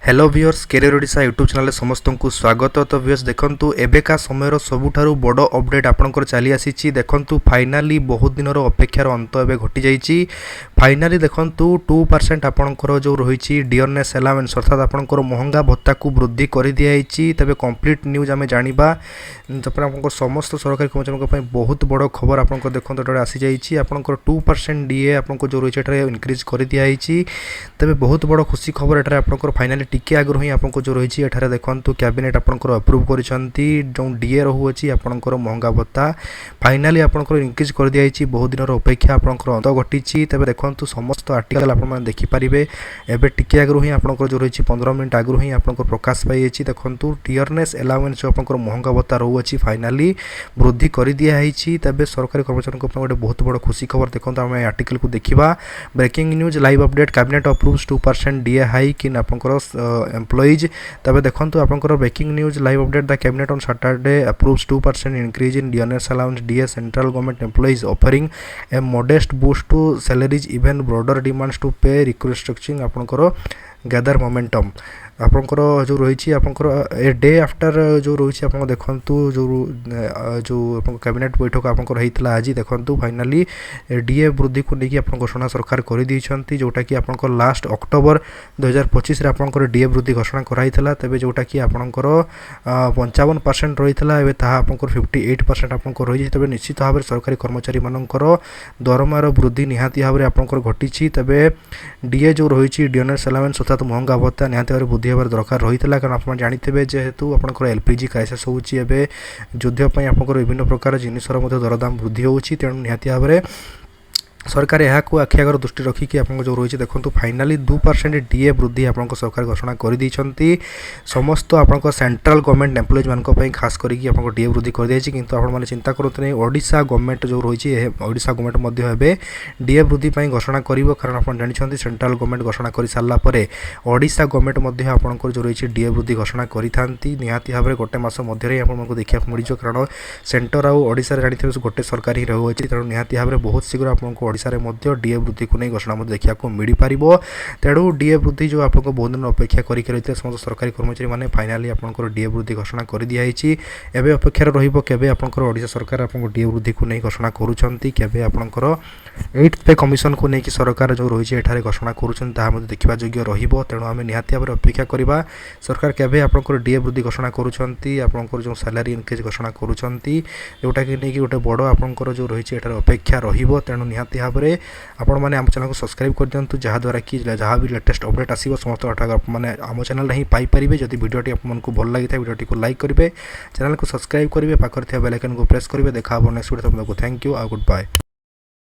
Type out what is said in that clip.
Hello viewers career Odisha YouTube channel समस्त को स्वागत। तो व्यूअर्स देखंतु एबेका समय सबुठारु बड़ अपडेट आपनकर चली आसी। देखंतु फाइनाली बहुत दिन अपेक्षार अंत एबे घटी जाइछि। फाइनाली देखंतु 2% आपनकर जो रही डियरनेस अलाउंस अर्थात आपनकर महंगा भत्ता को वृद्धि कर दिया। तबे कंप्लीट न्यूज आमे जानिबा तपर आपनकर समस्त सरकारी कर्मचारी पई बहुत बड़ खबर आपनकर देखंतु एटा आसी जाइछि। आपनकर 2% डीए आपनको जो रही एटा इंक्रीज कर दिया। तबे बहुत बड़ खुशी खबर एटा आपनकर फाइनाली टिके आगु ही आपको जो रही है देखो कैबिनेट आपंकर अप्रूव कर जो डीए रोचे आपंकर महंगा भत्ता फाइनाली आपंकर इंक्रीज कर दिया। बहुत दिन अपेक्षा आपंकर अंत घटी। तेज देखो समस्त आर्टिकल आप देखिपारे एवं टिके आगु ही आपंकर जो रही 15 मिनट आगु ही आप प्रकाश पाई। देखो डियरनेस अलाउंस जो आप महंगा भत्ता रोचे फाइनाली वृद्धि कर दिखाई। तेज सरकारी कर्मचारी गोटे बहुत बड़ खुशी खबर देखो आम आर्टिकल को देखा। Breaking news live update cabinet approves 2% DA hike in आपंकर एम्प्लॉइज। तबे देखंतु आपनकर breaking news live update the cabinet on Saturday approves 2% increase in dearness allowance DA central government employees offering a modest boost to salaries even broader demands to pay requesting आपनकर gather momentum आपंकर जो रही आपंकर a day after जो रही आप देखु जो कैबिनेट बैठक आपंकर होता आज देखु फाइनाली डीए वृद्धि को लेकिन आप घोषणा सरकार कर जोटा कि आपंकर लास्ट अक्टोबर 2025 आपंकर डीए वृद्धि घोषणा कराइला। तेज जोटा कि आपंकर 55% रही है आपंकर 58% आपंकर रही। तेज निश्चित भाव में सरकारी कर्मचारी मानकर दरमार वृद्धि निहाती भाव में आपंकर घटी। तेज डीए जो रही डियरनेस अलाउंस अर्थात महंगा भत्ता निहाती भाव वृद्धि होबार दरकार रही है। कारण आप जानते जेहेतु आपंकर एलपीजी क्राइसिस होची युद्ध पर आपंकर विभिन्न प्रकार जिनसर दरदाम वृद्धि होची। तेणु निहाती भाव में सरकार यहाँ को आखि आगर दृष्टि रखिकी आप जो रही देखो फाइनाली 2% डीए वृद्धि आप सरकार घोषणा कर समस्त आप सेंट्रल गवर्नमेंट एम्प्लॉइज मान खास करके आप डीए वृद्धि कर दी। किंतु आप चिंता करते ओडिशा गवर्नमेंट जो रही ओडिशा गवर्नमेंट डीए वृद्धि घोषणा कर। कारण आप जानते सेंट्रल गवर्नमेंट घोषणा कर सारापर ओडिशा गवर्नमेंट आपंकर जो रही डीए वृद्धि घोषणा करती निहाती भाव में गोटे मस मध्य आपको देखा मिल। कारण सेंटर आउ ओडिशा जानते गोटे सरकार ही रही तेणु निहाती भाव में बहुत शीघ्र आपको ओडिशा डीए वृद्धि को नहीं घोषणा देखा मिल पार। तेणु डीए वृद्धि जो आपको बहुत दिन अपेक्षा करते समस्त सरकारी कर्मचारी मैंने फाइनाली आपंकर डीए वृद्धि घोषणा कर दिखाई। एवं अपेक्षार रही आपंकर ओडिशा सरकार आपको डीए वृद्धि को नहीं घोषणा करुँचे आपंकर 8th पे कमिशन को लेकिन सरकार जो रही है घोषणा करुँच देखा योग्य तेणु आम निहाती भाव अपेक्षा करवा सरकार केवे आपंकर डीए वृद्धि घोषणा करुँच जो सैलरी इनक्रीज घोषणा करुँच जोटा कि नहीं गोटे बड़ आपंकर जो रही है अपेक्षा तेणु निहाती भाव में आपण मैंने आम चैनल को सब्सक्राइब कर दिंतु जहाँद्वारा कि जहाँ भी लेटेस्ट अपडेट आसो समस्त मैंने आम चैनल ही पाइपर। जदि वीडियोटी आपको भल लगी था वीडियोटी को लाइक करेंगे, चैनल को सब्सक्राइब करेंगे, पाखर बेल आइकन को प्रेस करेंगे। देखा नेक्स्ट वीडियो। थैंक यू और गुड बाय।